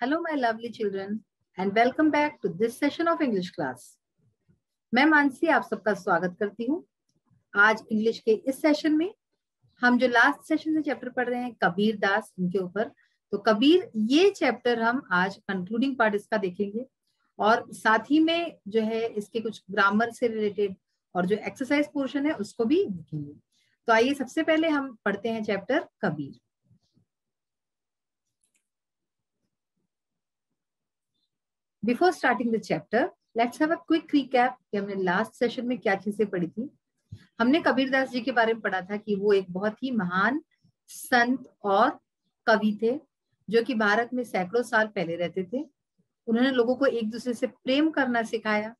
Hello, my lovely children, and welcome back to this session of English class. मैं मानसी आप सबका स्वागत करती हूँ। आज इंग्लिश के इस सेशन में हम जो लास्ट सेशन से चैप्टर पढ़ रहे हैं कबीर दास इनके ऊपर, तो कबीर ये चैप्टर हम आज कंक्लूडिंग पार्ट इसका देखेंगे और साथ ही में जो है इसके कुछ ग्रामर से रिलेटेड और जो एक्सरसाइज पोर्शन है उसको भी देखेंगे। तो आइए सबसे पहले हम पढ़ते हैं chapter Kabir. Before starting the chapter let's have a quick recap कि हमने लास्ट सेशन में क्या चीजें पढ़ी थी। हमने कबीरदास जी के बारे में पढ़ा था कि वो एक बहुत ही महान संत और कवि थे जो कि भारत में सैकड़ों साल पहले रहते थे। उन्होंने लोगों को एक दूसरे से प्रेम करना सिखाया।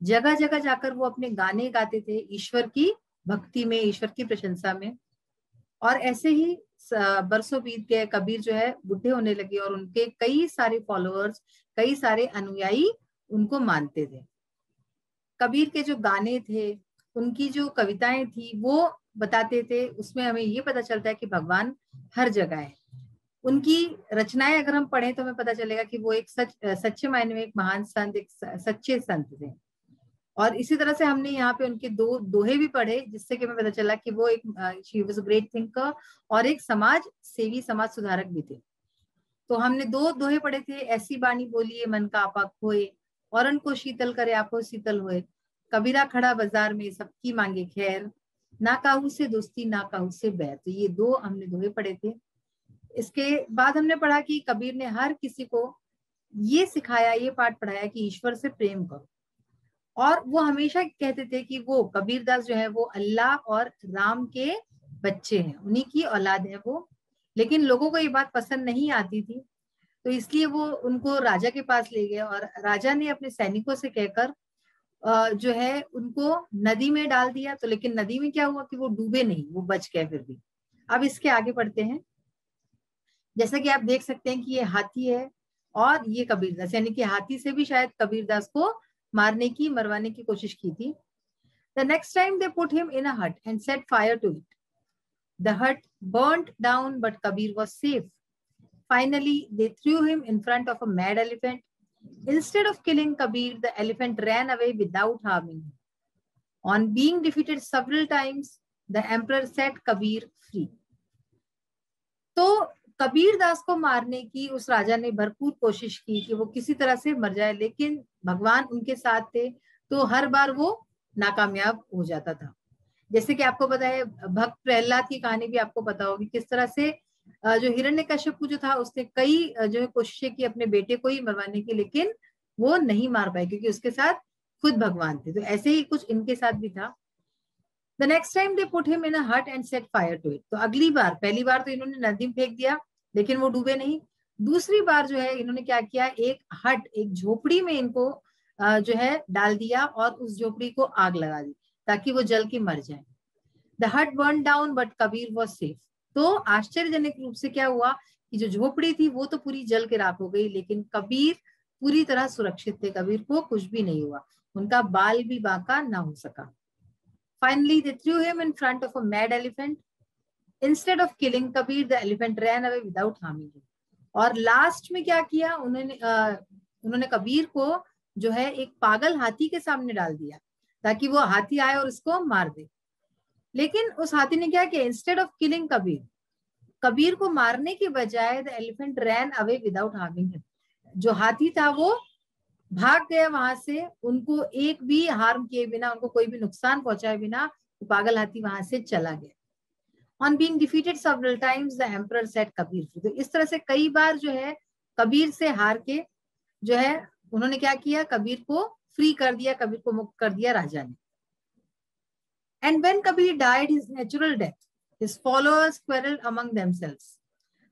जगह जगह जाकर वो अपने गाने गाते थे ईश्वर की भक्ति में, ईश्वर की प्रशंसा में। और ऐसे ही बरसों बीत गए, कबीर जो है बुढ़े होने लगे और उनके कई सारे फॉलोअर्स, कई सारे अनुयायी उनको मानते थे। कबीर के जो गाने थे, उनकी जो कविताएं थी वो बताते थे, उसमें हमें ये पता चलता है कि भगवान हर जगह है। उनकी रचनाएं अगर हम पढ़ें तो हमें पता चलेगा कि वो एक सच्चे मायने में एक महान संत, एक सच्चे संत थे। और इसी तरह से हमने यहाँ पे उनके दो दोहे भी पढ़े जिससे कि हमें पता चला कि वो एक she was a great thinker और एक समाज सेवी, समाज सुधारक भी थे। तो हमने दो दोहे पढ़े थे, ऐसी बानी बोलिए मन का आपा खोए, औरन को शीतल करे आपो शीतल होए, कबीरा खड़ा बाजार में सबकी मांगे खैर, ना काहू से दोस्ती ना काहू से बैर। तो ये दो हमने दोहे पढ़े थे। इसके बाद हमने पढ़ा कि कबीर ने हर किसी को ये सिखाया, ये पाठ पढ़ाया कि ईश्वर से प्रेम करो। और वो हमेशा कहते थे कि वो कबीरदास जो है वो अल्लाह और राम के बच्चे हैं, उन्हीं की औलाद है वो। लेकिन लोगों को ये बात पसंद नहीं आती थी, तो इसलिए वो उनको राजा के पास ले गए और राजा ने अपने सैनिकों से कहकर जो है उनको नदी में डाल दिया। तो लेकिन नदी में क्या हुआ कि वो डूबे नहीं, वो बच गए फिर भी। अब इसके आगे पढ़ते हैं। जैसा कि आप देख सकते हैं कि ये हाथी है और ये कबीरदास, यानी कि हाथी से भी शायद कबीरदास को मारने की, मरवाने की कोशिश की थी। The next time they put him in a hut and set fire to it. The hut burnt down, but Kabir was safe. Finally, they threw him in front of a mad elephant. Instead of killing Kabir, the elephant ran away without harming him. On being defeated several times, the emperor set Kabir free. तो कबीरदास को मारने की उस राजा ने भरपूर कोशिश की कि वो किसी तरह से मर जाए, लेकिन भगवान उनके साथ थे तो हर बार वो नाकामयाब हो जाता था। जैसे कि आपको पता है भक्त प्रहलाद की कहानी भी आपको पता होगी, किस तरह से जो हिरण्यकश्यप जो था उसने कई जो है कोशिशें की अपने बेटे को ही मरवाने की, लेकिन वो नहीं मार पाए क्योंकि उसके साथ खुद भगवान थे। तो ऐसे ही कुछ इनके साथ भी था। The next time they put him in a hut and set fire to it. तो अगली बार, पहली बार तो इन्होंने नदी में फेंक दिया लेकिन वो डूबे नहीं। दूसरी बार जो है इन्होंने क्या किया, एक हट, एक झोपड़ी में इनको जो है डाल दिया और उस झोपड़ी को आग लगा दी ताकि वो जल के मर जाए। The hut burned down but Kabir was safe. तो आश्चर्यजनक रूप से क्या हुआ कि जो झोपड़ी थी वो तो पूरी जल के राख हो गई, लेकिन कबीर पूरी तरह सुरक्षित थे, कबीर को कुछ भी नहीं हुआ, उनका बाल भी बांका ना हो सका। Finally, they threw him in front of a mad elephant. Instead of killing Kabir, the elephant ran away without harming him. और लास्ट में क्या किया उन्होंने कबीर को जो है एक पागल हाथी के सामने डाल दिया ताकि वो हाथी आए और उसको मार दे। लेकिन उस हाथी ने क्या किया, instead of killing Kabir, Kabir को मारने के बजाय the elephant ran away without harming him, जो हाथी था वो भाग गया वहां से, उनको एक भी हार्म किए बिना, उनको कोई भी नुकसान पहुंचाए बिना तो पागल हाथी वहां से चला गया। On being defeated several times, the emperor set Kabir free. तो इस तरह से कई बार जो है कबीर से हार के जो है उन्होंने क्या किया, कबीर को फ्री कर दिया, कबीर को मुक्त कर दिया राजा ने। And when Kabir died his natural death, his followers quarreled among themselves.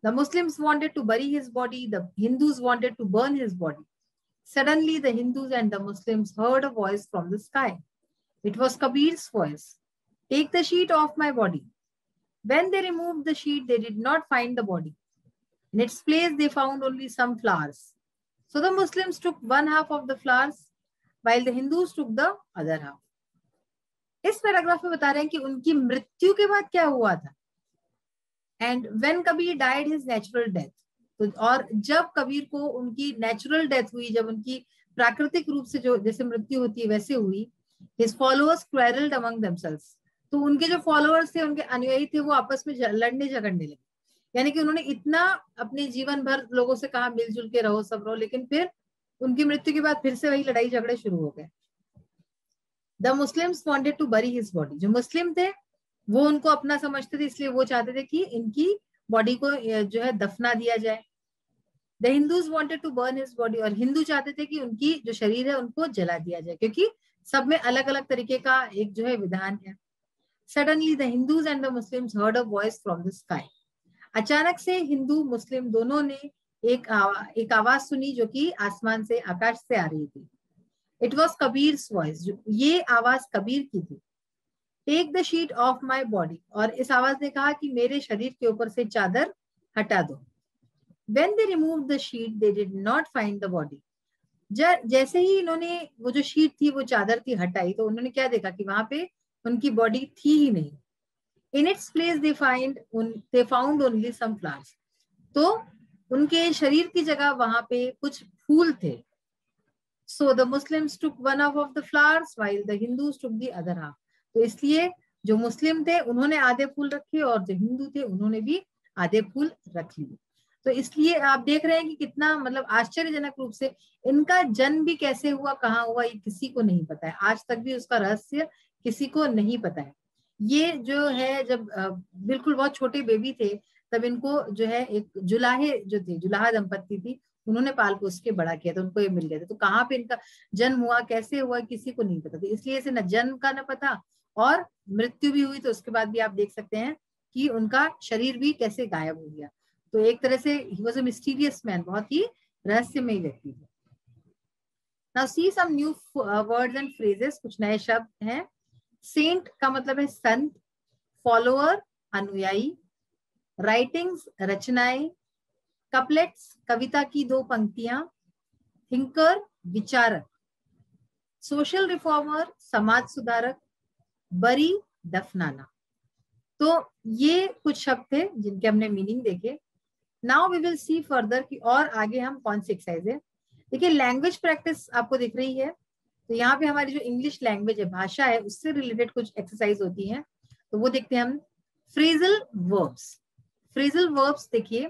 The Muslims wanted to bury his body, the Hindus wanted to burn his body. Suddenly, the Hindus and the Muslims heard a voice from the sky. It was Kabir's voice. Take the sheet off my body. When they removed the sheet, they did not find the body. In its place, they found only some flowers. So the Muslims took one half of the flowers, while the Hindus took the other half. इस paragraph में बता रहे हैं कि उनकी मृत्यु के बाद क्या हुआ था। And when Kabir died his natural death, तो और जब कबीर को उनकी नेचुरल डेथ हुई, जब उनकी प्राकृतिक रूप से जो जैसे मृत्यु होती है वैसे हुई, हिज फॉलोअर्स क्वेरल्ड अमंग देमसेल्व्स, तो उनके जो फॉलोअर्स थे, उनके अनुयायी थे, वो आपस में लड़ने झगड़ने लगे। यानी कि उन्होंने इतना अपने जीवन भर लोगों से कहा मिलजुल के रहो, सब रहो, लेकिन फिर उनकी मृत्यु के बाद फिर से वही लड़ाई झगड़े शुरू हो गए। The Muslims wanted to bury his body, जो मुस्लिम थे वो उनको अपना समझते थे, इसलिए वो चाहते थे कि इनकी बॉडी को जो है दफना दिया जाए। The Hindus wanted to burn his body, और हिंदू चाहते थे कि उनकी जो शरीर है उनको जला दिया जाए, क्योंकि सब में अलग अलग तरीके का एक जो है विधान है। Suddenly the Hindus and the Muslims heard a voice from the sky, अचानक से हिंदू मुस्लिम दोनों ने एक आवाज सुनी जो कि आसमान से, आकाश से आ रही थी। इट वॉज कबीर्स वॉइस, ये आवाज कबीर की थी। Take the sheet of my body, और इस आवाज ने कहा कि मेरे शरीर के ऊपर से चादर हटा दो। When they removed the sheet, they did not find the body. जैसे ही इन्होंने वो जो शीट थी, वो चादर थी, हटाई, तो उन्होंने क्या देखा कि वहां पे उनकी बॉडी थी ही नहीं। In its place they found only some flowers. तो उनके शरीर की जगह वहां पे कुछ फूल थे। So the Muslims took one half of the flowers while the Hindus took the other half. तो इसलिए जो मुस्लिम थे उन्होंने आधे फूल रखे और जो हिंदू थे उन्होंने भी आधे फूल रख लिए। तो इसलिए आप देख रहे हैं कि कितना मतलब आश्चर्यजनक रूप से इनका जन्म भी कैसे हुआ, कहाँ हुआ, ये किसी को नहीं पता है। आज तक भी उसका रहस्य किसी को नहीं पता है। ये जो है जब बिल्कुल बहुत छोटे बेबी थे तब इनको जो है एक जुलाहे जो थे, जुलाहा दंपत्ति थी, उन्होंने पाल पोस के बड़ा किया, तो उनको ये मिल गया था। तो कहाँ पे इनका जन्म हुआ, कैसे हुआ, किसी को नहीं पता था। इसलिए इसे न जन्म का न पता, और मृत्यु भी हुई तो उसके बाद भी आप देख सकते हैं कि उनका शरीर भी कैसे गायब हो गया। तो एक तरह से he was a mysterious man, बहुत ही रहस्यमय व्यक्ति थे। Now see some new words and phrases, कुछ नए शब्द हैं। सेंट का मतलब है संत, फॉलोअर अनुयायी, राइटिंग्स रचनाएं, कपलेट्स कविता की दो पंक्तियां, थिंकर विचारक, सोशल रिफॉर्मर समाज सुधारक, बरी दफनाना। तो ये कुछ शब्द थे जिनके हमने मीनिंग देखे। Now we will see further कि और आगे हम कौन सी एक्सरसाइज है। देखिए लैंग्वेज प्रैक्टिस आपको दिख रही है, तो यहाँ पे हमारी जो इंग्लिश लैंग्वेज है, भाषा है, उससे रिलेटेड कुछ एक्सरसाइज होती हैं, तो वो देखते हैं हम। फ्रेजल वर्ब्स, फ्रेजल वर्ब्स देखिए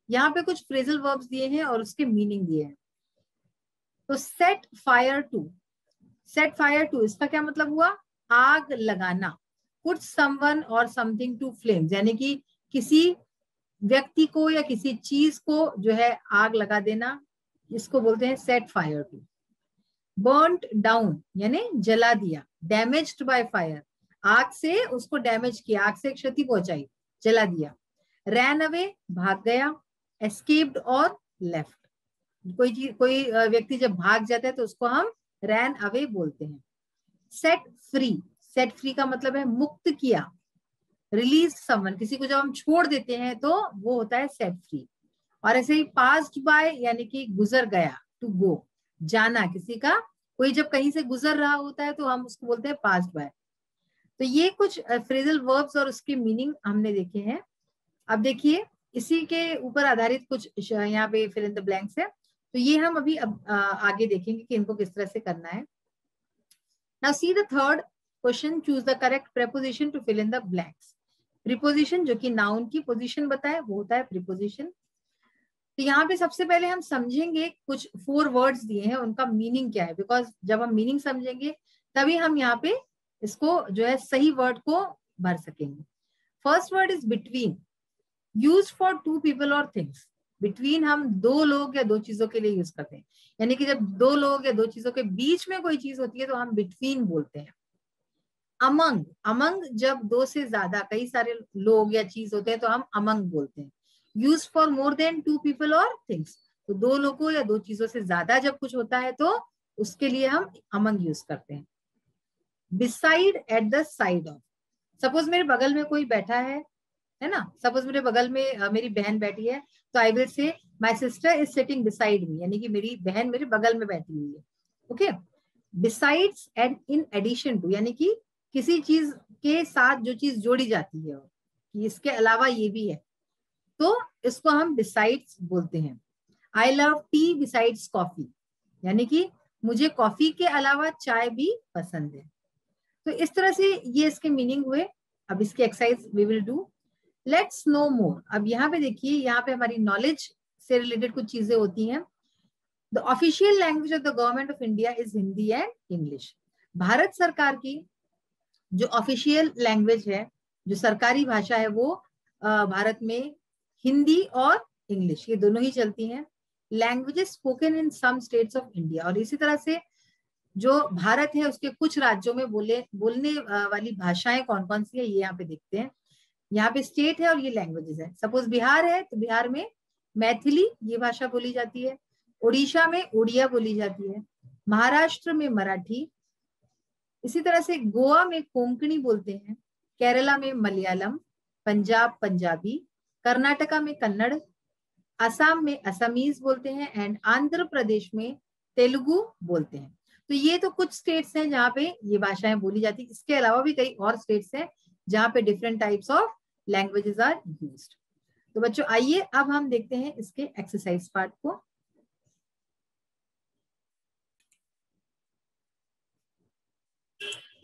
यहाँ पे कुछ फ्रेजल वर्ब्स दिए हैं और उसके मीनिंग दिए हैं। तो set fire to, set fire to इसका क्या मतलब हुआ, आग लगाना। Put someone or something to flames, यानी कि किसी व्यक्ति को या किसी चीज को जो है आग लगा देना, इसको बोलते हैं set fire to. Burnt down यानी जला दिया। डैमेज्ड बाय फायर, आग से उसको डैमेज किया, आग से क्षति पहुंचाई, जला दिया। रैन अवे भाग गया। एस्केप्ड और लेफ्ट, कोई व्यक्ति जब भाग जाता है तो उसको हम रैन अवे बोलते हैं। सेट फ्री, सेट फ्री का मतलब है मुक्त किया। रिलीज समवन, किसी को जब हम छोड़ देते हैं तो वो होता है सेट फ्री। और ऐसे ही पास्ड बाय यानी कि गुजर गया, टू गो जाना, किसी का कोई जब कहीं से गुजर रहा होता है तो हम उसको बोलते हैं पास्ड बाय। तो ये कुछ फ्रेजल वर्ब्स और उसके मीनिंग हमने देखे हैं। अब देखिए इसी के ऊपर आधारित कुछ यहाँ पे फिल इन द ब्लैंक्स है, तो ये हम अभी आगे देखेंगे कि इनको किस तरह से करना है। Now see the third question, choose the correct preposition to fill in the blanks. Preposition जो कि नाउन की पोजीशन बताए वो होता है प्रीपोजिशन। तो यहाँ पे सबसे पहले हम समझेंगे कुछ 4 वर्ड्स दिए हैं, उनका मीनिंग क्या है, बिकॉज जब हम मीनिंग समझेंगे तभी हम यहाँ पे इसको जो है सही वर्ड को भर सकेंगे। First word is between, use for 2 people और थिंग्स। बिटवीन हम 2 लोग या 2 चीजों के लिए यूज करते हैं, यानी कि जब 2 लोग या 2 चीजों के बीच में कोई चीज होती है तो हम बिटवीन बोलते हैं। अमंग, अमंग जब 2 से ज्यादा कई सारे लोग या चीज होते हैं तो हम अमंग बोलते हैं। Use for more than 2 people और थिंग्स, तो 2 लोगों या 2 चीजों से ज्यादा जब कुछ होता है तो उसके लिए हम अमंग यूज करते हैं। Beside, at the side of, suppose मेरे बगल में कोई बैठा है ना, सपोज मेरे बगल में मेरी बहन बैठी है, तो I will say my sister is sitting beside me, यानी कि मेरी बहन मेरे बगल में बैठी हुई है। Okay, besides and in addition to, यानी कि किसी चीज के साथ जो चीज जोड़ी जाती है कि इसके अलावा ये भी है। तो इसको हम बिसाइड्स बोलते हैं। I love T besides coffee, यानी कि मुझे कॉफी के अलावा चाय भी पसंद है। तो इस तरह से ये इसके मीनिंग हुए। अब इसकी exercise we will do. Let's know more. अब यहाँ पे देखिए, यहाँ पे हमारी नॉलेज से रिलेटेड कुछ चीजें होती हैं। The official language of the government of India is Hindi and English. Bharat सरकार की जो ऑफिशियल लैंग्वेज है, जो सरकारी भाषा है, वो भारत में हिंदी और इंग्लिश ये दोनों ही चलती हैं। Languages spoken in some states of India, और इसी तरह से जो भारत है उसके कुछ राज्यों में बोलने वाली भाषाएं कौन कौन सी है, ये यहाँ पे देखते हैं। यहाँ पे स्टेट है और ये लैंग्वेजेस है। सपोज बिहार है तो बिहार में मैथिली ये भाषा बोली जाती है, उड़ीसा में उड़िया बोली जाती है, महाराष्ट्र में मराठी, इसी तरह से गोवा में कोंकणी बोलते हैं, केरला में मलयालम, पंजाब पंजाबी, कर्नाटका में कन्नड़, असम में असमीज बोलते हैं, एंड आंध्र प्रदेश में तेलुगु बोलते हैं। तो ये तो कुछ स्टेट्स हैं जहाँ पे ये भाषाएं बोली जाती है। इसके अलावा भी कई और स्टेट्स हैं जहाँ पे different types of languages are used. तो बच्चों आइए अब हम देखते हैं इसके एक्सरसाइज पार्ट को।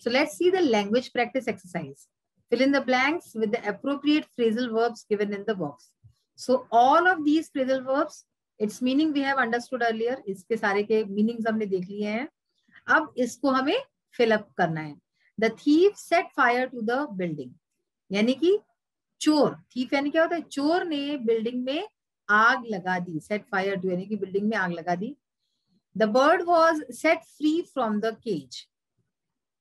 So let's see the language practice exercise. Fill in the blanks with the appropriate phrasal verbs given in the box. So all of these phrasal verbs, its meaning we have understood earlier. इसके सारे के meanings हमने देख लिए हैं। अब इसको हमें fill up करना है। The thief set fire to the building. यानी कि चोर, thief यानी क्या होता है, चोर ने बिल्डिंग में आग लगा दी। set fire to यानी कि बिल्डिंग में आग लगा दी। The bird was set free from the cage.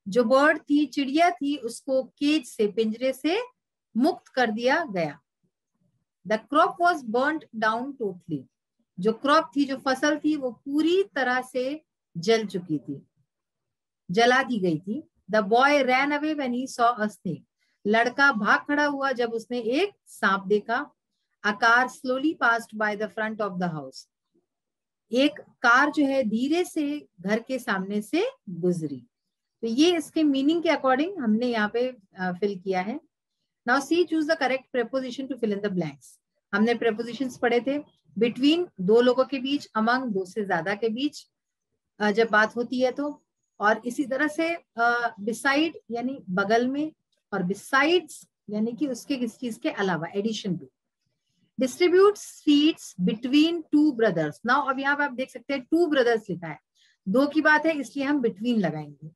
जो बर्ड थी, चिड़िया थी, उसको केज से, पिंजरे से मुक्त कर दिया गया। The crop was burned down totally. जो क्रॉप थी, जो फसल थी, वो पूरी तरह से जल चुकी थी, जला दी गई थी। The boy ran away when he saw a snake. लड़का भाग खड़ा हुआ जब उसने एक सांप देखा। A car slowly passed by the front of the house. एक कार जो है धीरे से घर के सामने से गुजरी। तो ये इसके मीनिंग के अकॉर्डिंग हमने यहाँ पे फिल किया है। Now see choose the correct preposition to fill in the blanks. हमने प्रेपोजिशंस पढ़े थे, बिटवीन दो लोगों के बीच, अमंग दो से ज्यादा के बीच जब बात होती है तो, और इसी तरह से बिसाइड यानी बगल में, और बिसाइड्स यानी कि उसके किस चीज के अलावा, addition to. Distribute seats between two brothers. Now अब यहाँ पे आप देख सकते हैं टू ब्रदर्स लिखा है, दो की बात है इसलिए हम बिटवीन लगाएंगे।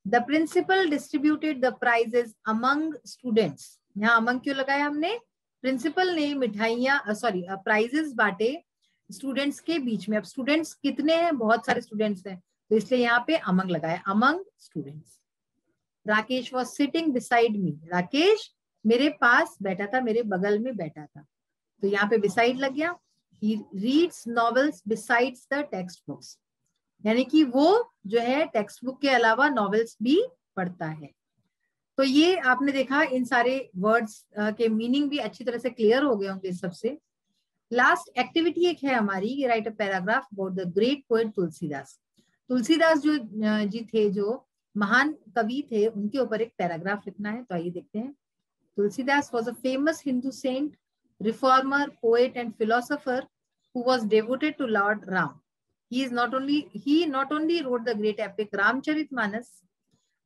The principal distributed the prizes among students. यहाँ among क्यों लगाया हमने, प्रिंसिपल ने मिठाइयाँ प्राइजेस बांटे स्टूडेंट्स के बीच में। अब स्टूडेंट्स कितने हैं, बहुत सारे स्टूडेंट्स हैं, तो इसलिए यहाँ पे among लगाया, among students. Rakesh was sitting beside me. Rakesh मेरे पास बैठा था, मेरे बगल में बैठा था, तो यहाँ पे beside लग गया। He reads novels besides the textbooks. यानी कि वो जो है टेक्स्ट बुक के अलावा नॉवेल्स भी पढ़ता है। तो ये आपने देखा, इन सारे वर्ड्स के मीनिंग भी अच्छी तरह से क्लियर हो गए होंगे सबसे। लास्ट एक्टिविटी एक है हमारी, right a paragraph about the great poet Tulsidas. Tulsidas जो जी थे, जो महान कवि थे, उनके ऊपर एक पैराग्राफ लिखना है। तो आइए देखते हैं। Tulsidas was a famous Hindu saint, reformer, poet and philosopher who was devoted to Lord Ram. He not only wrote the great epic Ramcharitmanas,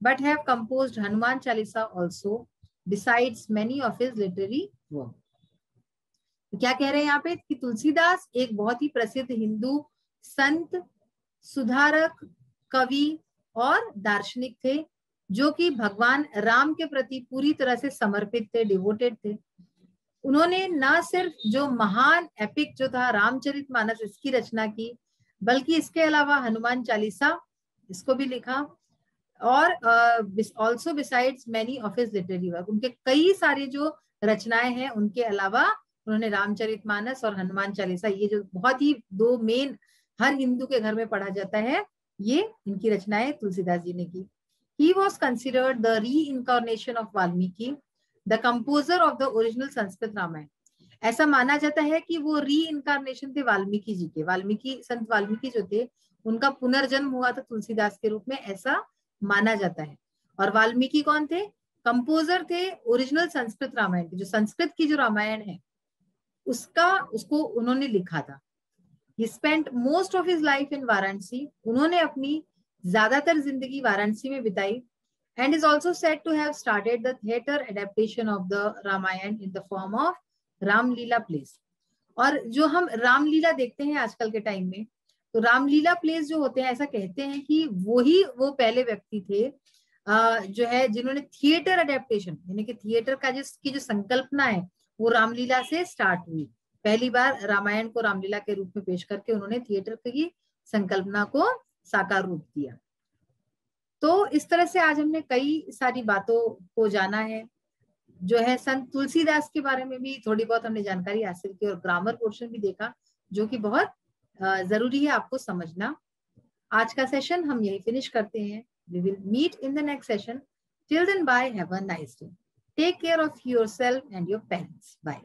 but have composed Hanuman Chalisa also, besides many of his literary work. तो क्या कह रहे हैं यहाँ पे कि तुलसीदास एक बहुत ही प्रसिद्ध हिंदू संत, सुधारक, कवि और दार्शनिक थे, जो कि भगवान राम के प्रति पूरी तरह से समर्पित थे, डिवोटेड थे। उन्होंने न सिर्फ जो महान एपिक जो था रामचरितमानस, इसकी रचना की, बल्कि इसके अलावा हनुमान चालीसा इसको भी लिखा, और also besides many of his literary work. उनके कई सारे जो रचनाएं हैं, उनके अलावा उन्होंने रामचरितमानस और हनुमान चालीसा, ये जो बहुत ही दो मेन हर हिंदू के घर में पढ़ा जाता है, ये इनकी रचनाएं तुलसीदास जी ने की। He was considered the reincarnation of Valmiki, the composer of the original Sanskrit Ramayan. ऐसा माना जाता है कि वो री इनकारनेशन थे वाल्मीकि जी के। वाल्मीकि, संत वाल्मीकि जो थे, उनका पुनर्जन्म हुआ था तुलसीदास के रूप में, ऐसा माना जाता है। और वाल्मीकि कौन थे, कंपोजर थे ओरिजिनल संस्कृत रामायण के, जो संस्कृत की जो रामायण है उसको उन्होंने लिखा था। He spent most of his life in Varanasi, उन्होंने अपनी ज्यादातर जिंदगी वाराणसी में बिताई, and is also said to have started the theater adaptation of the Ramayana in the form of Ramlila place. और जो हम रामलीला देखते हैं आजकल के टाइम में, तो रामलीला प्लेस जो होते हैं, ऐसा कहते हैं कि वो पहले व्यक्ति थे जो है जिन्होंने थिएटर अडेप्टेशन, यानी कि थिएटर का जिसकी जो संकल्पना है वो रामलीला से स्टार्ट हुई। पहली बार रामायण को रामलीला के रूप में पेश करके उन्होंने थिएटर की संकल्पना को साकार रूप दिया। तो इस तरह से आज हमने कई सारी बातों को जाना है, जो है संत तुलसीदास के बारे में भी थोड़ी बहुत हमने जानकारी हासिल की और ग्रामर पोर्शन भी देखा, जो कि बहुत जरूरी है आपको समझना। आज का सेशन हम यही फिनिश करते हैं। We will meet in the next session. Till then, bye. Have a nice day. Take care of yourself and your parents. Bye.